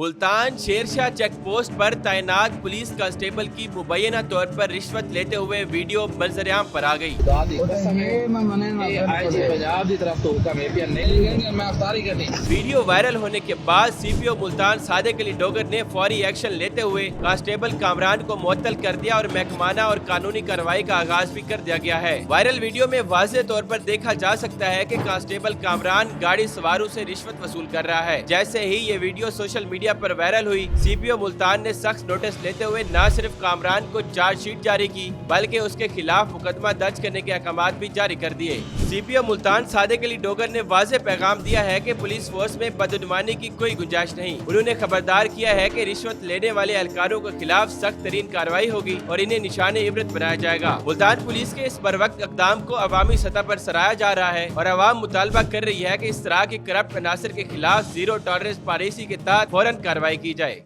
Multan Sher Shah check post पर तैनात police constable की मुबैना तौर पर रिश्वत लेते हुए वीडियो मंजरेआम पर आ गई। वीडियो वायरल होने के बाद सीपीओ मुल्तान सादिक अली डोगर ने फौरी एक्शन लेते हुए कांस्टेबल कामरान को मुअत्तल कर दिया और महकमाना और कानूनी कार्रवाई का आगाज भी कर दिया गया है। वायरल वीडियो में वाज़ेह तौर पर देखा जा सकता है कि कांस्टेबल कामरान गाड़ी सवारों से रिश्वत वसूल कर रहा है। जैसे ही ये वीडियो सोशल मीडिया पर वायरल हुई, सीपीओ मुल्तान ने सख्त नोटिस लेते हुए न सिर्फ कामरान को चार्जशीट जारी की बल्कि उसके खिलाफ मुकदमा दर्ज करने के अहकामात भी जारी कर दिए। सीपीओ मुल्तान सादिक अली डोगर ने वाज़ेह पैगाम दिया है कि पुलिस फोर्स में बदनुमानी की कोई गुंजाइश नहीं। उन्होंने खबरदार किया है कि रिश्वत लेने वाले एहलकारों के खिलाफ सख्त तरीन कार्रवाई होगी और इन्हें निशाने इबरत बनाया जाएगा। मुल्तान पुलिस के इस बरवक्त इक़दाम को अवामी सतह पर सराहा जा रहा है और अवाम मुतालबा कर रही है कि इस तरह के करप्ट अनासर के खिलाफ जीरो टॉलरेंस पॉलिसी के तहत फौरन कार्रवाई की जाए।